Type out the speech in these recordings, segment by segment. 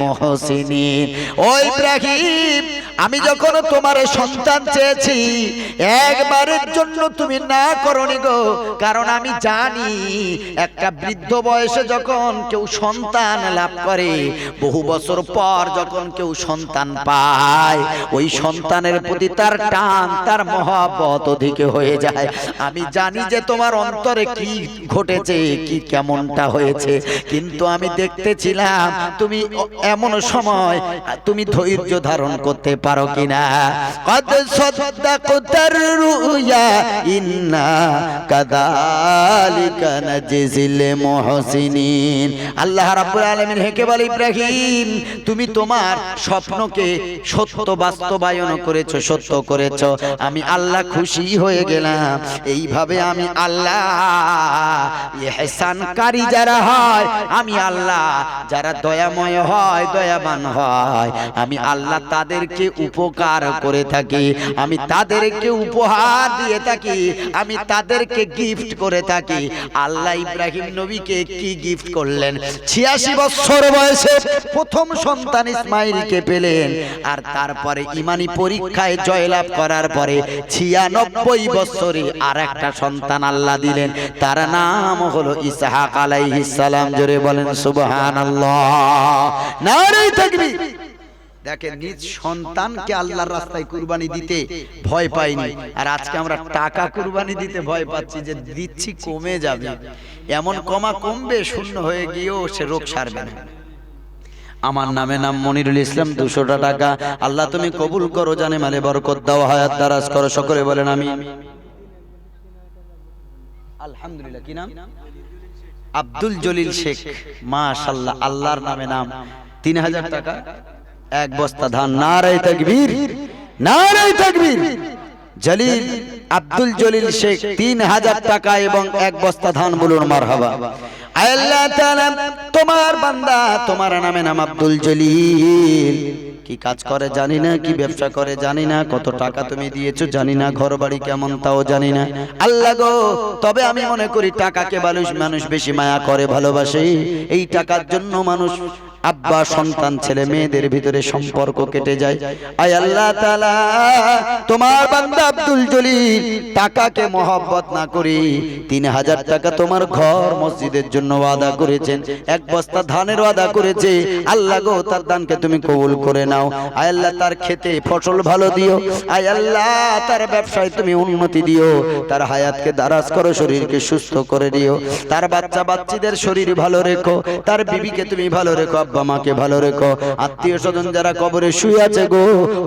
মুহসিনিন। ও ইব্রাহিম, আমি যখন তোমার সন্তান চেয়েছি একবারের জন্য তুমি না করনি গো, কারণ আমি জানি একটা বৃদ্ধ বয়সে যখন কেউ সন্তান লাভ করে, বহু বছর পর যখন কেউ সন্তান পায়, ওই সন্তানের প্রতি তার টান, তার মহব্বত অধিক হয়ে যায়। আমি জানি যে তোমার অন্তরে কি ঘটেছে, কি কেমনটা হয়েছে, কিন্তু আমি দেখতেছিলাম তুমি এমন সময় তুমি ধৈর্য ধারণ করতে পারো কিনা। কদ সাদাকাতার রুয়া ইন্না কাযালিকা নাজিল মুহসিনিন। আল্লাহ রাব্বুল আলামিন হেকে বলে, ইব্রাহিম তুমি তোমার স্বপ্নকে সত্য বাস্তবায়ন করেছো, সত্য করেছো, আমি আল্লাহ খুশি হয়ে গেলাম। এইভাবে আমি আল্লাহ ইহসানকারী যারা হয়, আমি আল্লাহ যারা দয়াময় হয়, দয়াবান হয়, আমি আল্লাহ তাদেরকে উপকার করে থাকি, আমি তাদেরকে উপহার দিয়ে থাকি, আমি তাদেরকে গিফট করে থাকি। আল্লাহ ইব্রাহিম নবীকে কি গিফট করলেন? 86 বছর বয়সে প্রথম সন্তান ইসমাইলকে পেলেন, আর তারপরে ইমানি পরীক্ষায় জয়লাভ করার পরে 96 বছরে আর একটা সন্তান আল্লাহ দিলেন, তার নাম হলো ইসহাক আলাইহিস সালাম। জোরে বলেন সুবহানাল্লাহ, নারে তাকবীর। দেখেন, নিজ সন্তানকে আল্লাহর রাস্তায় কুরবানি দিতে ভয় পাইনি, আর আজকে আমরা টাকা কুরবানি দিতে ভয় পাচ্ছি যে দিচ্ছি কমে যাবে, এমন কমবে, শূন্য হয়ে গিয়েও সে রোগ সারবে না। আমার নামে নাম মনিরুল ইসলাম, 200 টাকা। আল্লাহ তুমি কবুল করো, জানে মালে বরকত দাও, হায়াত দারাজ করো, সকলে বলেন আমিন। আলহামদুলিল্লাহ। কি নাম? আব্দুল জলিল শেখ। মাশাআল্লাহ, আল্লাহর নামে নাম। 3000 টাকা, এক বস্তা ধান। নারে তাকবীর, নারে তাকবীর। জলিল, আব্দুল জলিল শেখ 3000 টাকা এবং এক বস্তা ধান। বলুন মারহাবা। আল্লাহ তাআলা তোমার বান্দা, তোমার নামে নাম আব্দুল জলিল, কি কাজ করে জানি না, কি ব্যবসা করে জানি না, কত টাকা তুমি দিয়েছো জানি না, ঘর বাড়ি কেমন তাও জানি না। আল্লাহ গো, তবে আমি মনে করি টাকাকে মানুষ বেশি মায়া করে, ভালোবাসে। এই টাকার জন্য মানুষ, আব্বা সন্তান, ছেলে মেয়েদের ভিতরে সম্পর্ক কেটে যায়। আয় আল্লাহ তাআলা, তোমার বান্দা আব্দুল জলিল টাকাকে মহব্বত না করি 3000 টাকা তোমার ঘর মসজিদের জন্য ওয়াদা করেছেন, এক বস্তা ধানের ওয়াদা করেছে। আল্লাহ গো, তার দানকে তুমি কবুল করে নাও। আয় আল্লাহ, তার খেতে ফসল ভালো দিও। আয় আল্লাহ, তার ব্যবসায় তুমি উন্নতি দিও, তার হায়াতকে দারাজ করো, শরীরকে সুস্থ করে দিও, তার বাচ্চা বাচ্চীদের শরীর ভালো রেখো, তার বিবিকে তুমি ভালো রেখো, আব্বা মাকে ভালো রেখো। আত্মীয় স্বজন যারা কবরে শুয়ে আছে গো,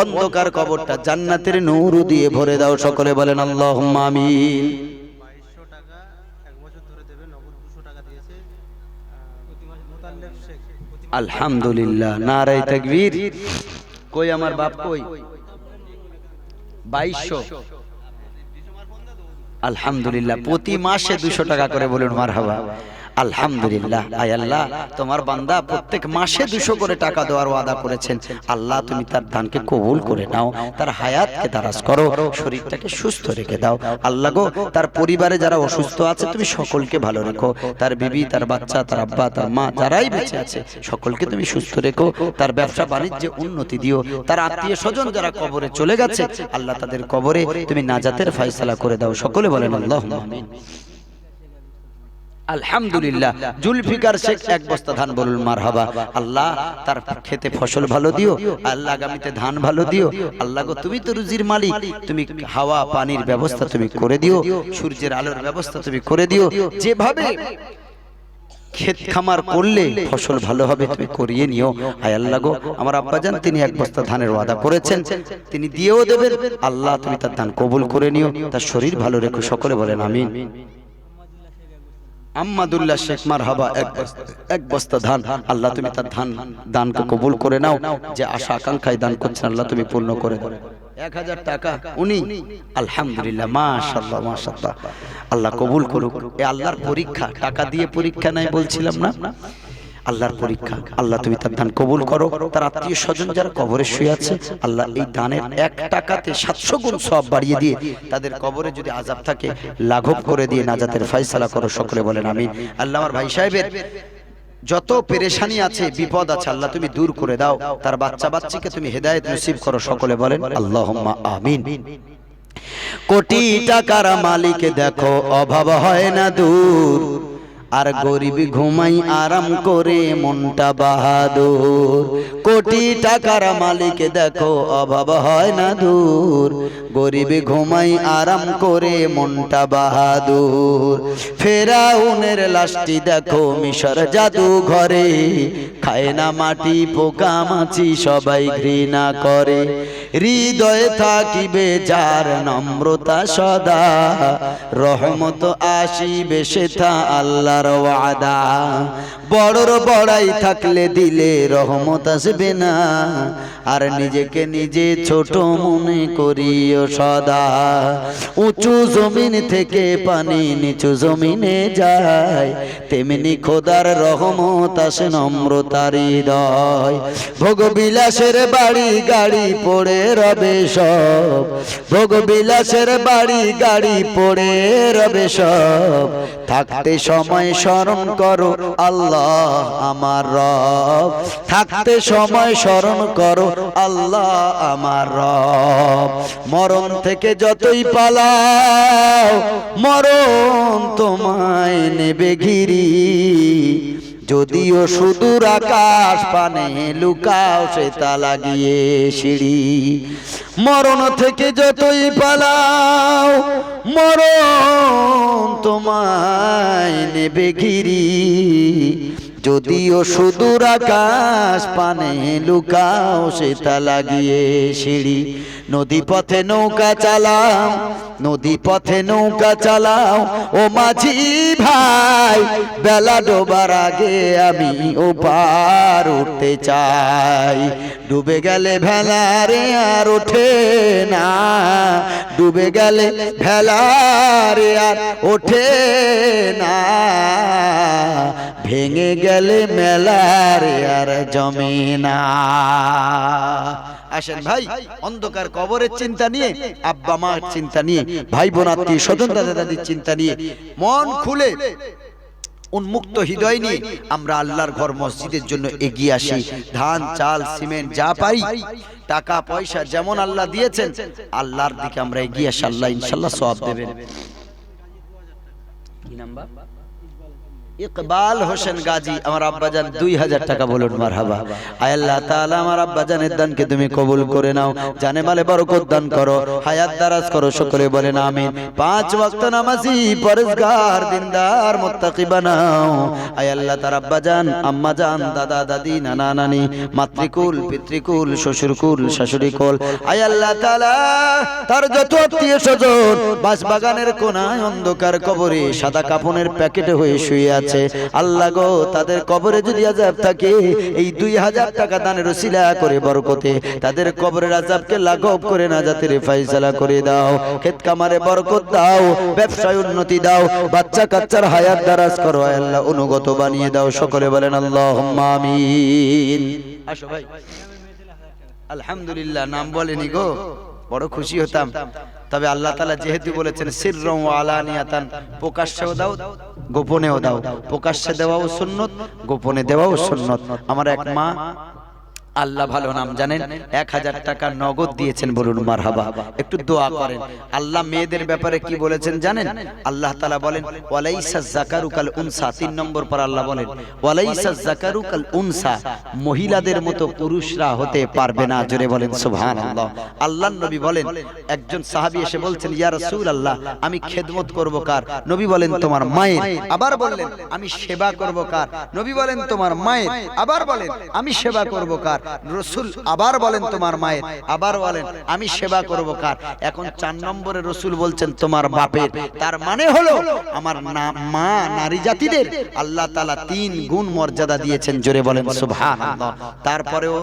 অন্ধকার কবরটা জান্নাতের নূর দিয়ে ভরে দাও, সকলে বলেন আল্লাহুম্মা আমিন। 2200 টাকা এক বছর ধরে দেবে, নগদ 200 টাকা দিয়েছে প্রতি মাসে মোতাল্লেব শেখ। আলহামদুলিল্লাহ, নারে তাকবীর। কই আমার বাপ কই? 2200। আলহামদুলিল্লাহ, প্রতি মাসে 200 টাকা করে। বলুন মারহাবা। আলহামদুলিল্লাহ। আয় আল্লাহ, তোমার বান্দা প্রত্যেক মাসে 200 করে টাকা দেওয়ার ওয়াদা করেছেন। আল্লাহ তুমি তার দানকে কবুল করে নাও, তার হায়াতকে দারাজ করো, শরীরটাকে সুস্থ রেখে দাও। আল্লাহ গো, তার পরিবারে যারা অসুস্থ আছে তুমি সকলকে ভালো রেখো, তার বিবি, তার বাচ্চা, তার আব্বা, তার মা, যারাই বেঁচে আছে সকলকে তুমি সুস্থ রেখো, তার ব্যবসা বাণিজ্যে উন্নতি দিও, তার আত্মীয় স্বজন যারা কবরে চলে গেছে আল্লাহ তাদের কবরে তুমি নাজাতের ফয়সালা করে দাও, সকলে বলেন আল্লাহুম্মা আমিন। আলহামদুলিল্লাহ। জুলফিকার শেখ এক বস্তা ধান। বলুন মারহাবা। আল্লাহ তার খেতে ফসল ভালো দিও, আল্লাহ আগামীতে ধান ভালো দিও। আল্লাহ গো, তুমি তো রুজির মালিক, তুমি হাওয়া পানির ব্যবস্থা তুমি করে দিও, সূর্যের আলোর ব্যবস্থা তুমি করে দিও, যেভাবে ক্ষেত খামার করলে ফসল ভালো হবে তুমি করিয়ে নিও। আয় আল্লাহ গো, আমার আব্বাজান তিনি এক বস্তা ধানের ওয়াদা করেছেন, তিনি দিয়েও দেবেন। আল্লাহ তুমি তার দান কবুল করে নিও, তার শরীর ভালো রেখো, সকলে বলেন আমিন। আহমদুল্লাহ শেখ মারহাবা, এক বস্তা ধান। আল্লাহ তুমি তার দানকে কবুল করে নাও, যে আশা আকাঙ্ক্ষায় দান করছেন আল্লাহ তুমি পূর্ণ করে দাও। 1000 টাকা উনি। আলহামদুলিল্লাহ, মাশাআল্লাহ মাশাআল্লাহ। আল্লাহ কবুল করুক। এ আল্লাহর পরীক্ষা, টাকা দিয়ে পরীক্ষা নাই বলছিলাম না, আল্লাহর পরীক্ষা। আল্লাহ তুমি তার দান কবুল করো, তার আত্মীয় স্বজন যারা কবরে শুয়ে আছে আল্লাহ এই দানের 1 টাকাতে 700 গুণ সওয়াব বাড়িয়ে দিয়ে তাদের কবরে যদি আযাব থাকে লাঘব করে দিয়ে নাজাতের ফয়সালা করো, সকলে বলেন আমিন। আল্লাহ আমার ভাই সাহেবের যত পেরেশানি আছে, বিপদ আছে, আল্লাহ তুমি দূর করে দাও। তার বাচ্চা বাচ্চাকে তুমি হেদায়েত নসিব করো। সকলে বলেন আল্লাহুম্মা আমিন। কোটি টাকার মালিক দেখো অভাব হয় না দূর, আর গরিব ঘুমাই আরাম করে মনটা বাহাদুর। কোটি টাকার মালিক দেখো অভাব হয় না দূর, গরিব ঘুমাই আরাম করে মনটা বাহাদুর। ফেরাউনের লাশটি দেখো মিশর জাদু ঘরে, খায় না মাটি পোকা মাছি সবাই ঘৃণা করে। হৃদয়ে থাকিবে যার নম্রতা সদা, রহমত আসিবে সেথা আল্লাহর ওয়াদা। বড়র বড়াই থাকলে দিলে রহমত আসবে না, আর নিজেকে নিজে ছোট মনে করিও সদা। উঁচু জমিন থেকে পানি নিচু জমিনে যায়, তেমনি খোদার রহমত আসে নম্রতার হৃদয়। ভোগবিলাসের বাড়ি গাড়ি পড়ে রবে সব, ভোগবিলাসের বাড়ি গাড়ি পড়ে রবে সব। থাকতে সময় স্মরণ করো আল্লাহ আমার রব, থাকতে সময় স্মরণ করো আল্লাহ আমার রব। মরণ থেকে যতই পালাও মরণ তোমায় নেবে ঘিরি, যদিও সুদূর আকাশ পানে লুকাও সে তা লাগিয়ে সিঁড়ি। মরণ থেকে যতই পালাও মরণ তোমায় নেবে ঘিরি, যদিও সুদূর আকাশ পানে লুকাও সে তা লাগিয়ে সিঁড়ি। নদী পথে নৌকা চালাও, নদী পথে নৌকা চালাও ও মাঝি ভাই, বেলা ডোবার আগে আমি ও পার উঠতে চাই। ডুবে গেলে ভেলারে আর ওঠে না, ডুবে গেলে ভেলারে আর ওঠে না, ভেঙে গেলে মেলারে আর জমে না। আসেন ভাই, অন্ধকার কবরের চিন্তা নিয়ে, আব্বা মার চিন্তা নিয়ে, ভাই বোন আত্মীয় স্বজন দাদা দাদির চিন্তা নিয়ে মন খুলে উন্মুক্ত হৃদয় নিয়ে আমরা আল্লাহর ঘর মসজিদের জন্য এগিয়ে আসি। ধান চাল সিমেন্ট যা পাই, টাকা পয়সা যেমন আল্লাহ দিয়েছেন, আল্লাহর দিকে আমরা এগিয়ে আসি। আল্লাহ ইনশাআল্লাহ সওয়াব দেবেন। কি নাম্বার? ইকবাল হোসেন গাজী, আমার আব্বাজান 2000 টাকা বলুন মারহাবা। আয় আল্লাহ তাআলা আমার আব্বাজানের দানকে তুমি কবুল করে নাও, জানে মালে বরকত দান করো, হায়াত দারাজ করো, সকলে বলেন আমিন। 5 ওয়াক্ত নামাজি পরেজগার দিনদার মুত্তাকি বানাও। আয় আল্লাহ তার আব্বাজান আম্মাজান দাদা দাদি নানা নানি মাতৃকুল পিতৃকুল শ্বশুরকুল শাশুড়িকুল, আয় আল্লাহ তাআলা তার যত আত্মীয় স্বজন বাসবাগানের কোনায় অন্ধকার কবরে সাদা কাফনের প্যাকেটে হয়ে শুয়ে আছে, আল্লাহ গো তাদের কবরে যদি আযাব থাকে, এই 2000 টাকা দানের ওসিলা করে বরকতে তাদের কবরের আযাবকে লাঘব করে নাজাতের ফয়সালা করে দাও। ক্ষেত কামারে বরকত দাও, ব্যবসায় উন্নতি দাও, বাচ্চা কাচ্চার হায়াত দারাজ করো, আয় আল্লাহ অনুগত বানিয়ে দাও। সকলে বলেন আল্লাহুম্মা আমিন। আসো ভাই, আলহামদুলিল্লাহ নাম বলেনি গো, বড় খুশি হতাম। তবে আল্লাহ তাআলা যেহেতু বলেছেন সিররুম ওয়া আলানিয়াতান, প্রকাশ্যেও দাও গোপনেও দাও, প্রকাশ্যে দেওয়াও সুন্নত গোপনে দেওয়াও সুন্নত। আমার এক মা, আল্লাহ ভালো নাম জানেন, 1000 টাকা নগদ দিয়েছেন, বলুন মারহাবা। একটু দোয়া করেন। আল্লাহ মেয়েদের ব্যাপারে কি বলেছেন জানেন? আল্লাহ তাআলা বলেন ওয়ালাইসা যাকারু কাল উনসা, 3 নম্বর পর আল্লাহ বলেন ওয়ালাইসা যাকারু কাল উনসা, মহিলাদের মতো পুরুষরা হতে পারবে না। জোরে বলেন সুবহানাল্লাহ। আল্লাহর নবী বলেন, একজন সাহাবী এসে বলছেন ইয়া রাসূলুল্লাহ আমি খেদমত করব কার? নবী বলেন তোমার মায়ের। আবার বললেন আমি সেবা করব কার? নবী বলেন তোমার মায়ের। আবার বলেন আমি সেবা করব কার? রাসূল আবার বলেন তোমার মায়ের। আবার বলেন আমি সেবা করব কার? এখন 4 নম্বরে রাসূল বলছেন তোমার বাপের। তার মানে হলো আমার মা নারী জাতিদের আল্লাহ তাআলা 3 গুণ মর্যাদা দিয়েছেন। জোরে বলেন সুবহানাল্লাহ। তারপরেও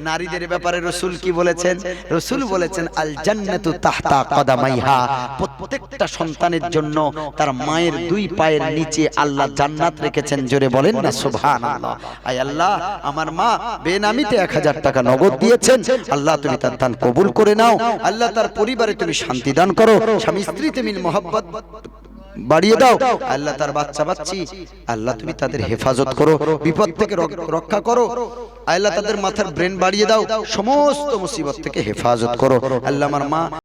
নারীদের ব্যাপারে রাসূল কি বলেছেন? রাসূল বলেছেন আল জান্নাতু তাহতা কদামাইহা, প্রত্যেকটা সন্তানের জন্য তার মায়ের 2 পায়ের নিচে আল্লাহ জান্নাত রেখেছেন। জোরে বলেন না সুবহানাল্লাহ। আয় আল্লাহ আমার মা বেনামিতে 1000 টাকা নগদ দিয়েছেন, আল্লাহ তুমি তার দান কবুল করে নাও। আল্লাহ তার পরিবারে তুমি শান্তি দান করো, স্বামী স্ত্রীতে মিল মহব্বত বাড়িয়ে দাও আল্লাহ তার বাচ্চা বাচ্চি আল্লাহ তুমি তাদের হেফাজত করো বিপদ থেকে রক্ষা করো আল্লাহ তাদের মাথার ব্রেন বাড়িয়ে দাও সমস্ত মুসিবত থেকে হেফাজত করো আল্লাহ আমার মা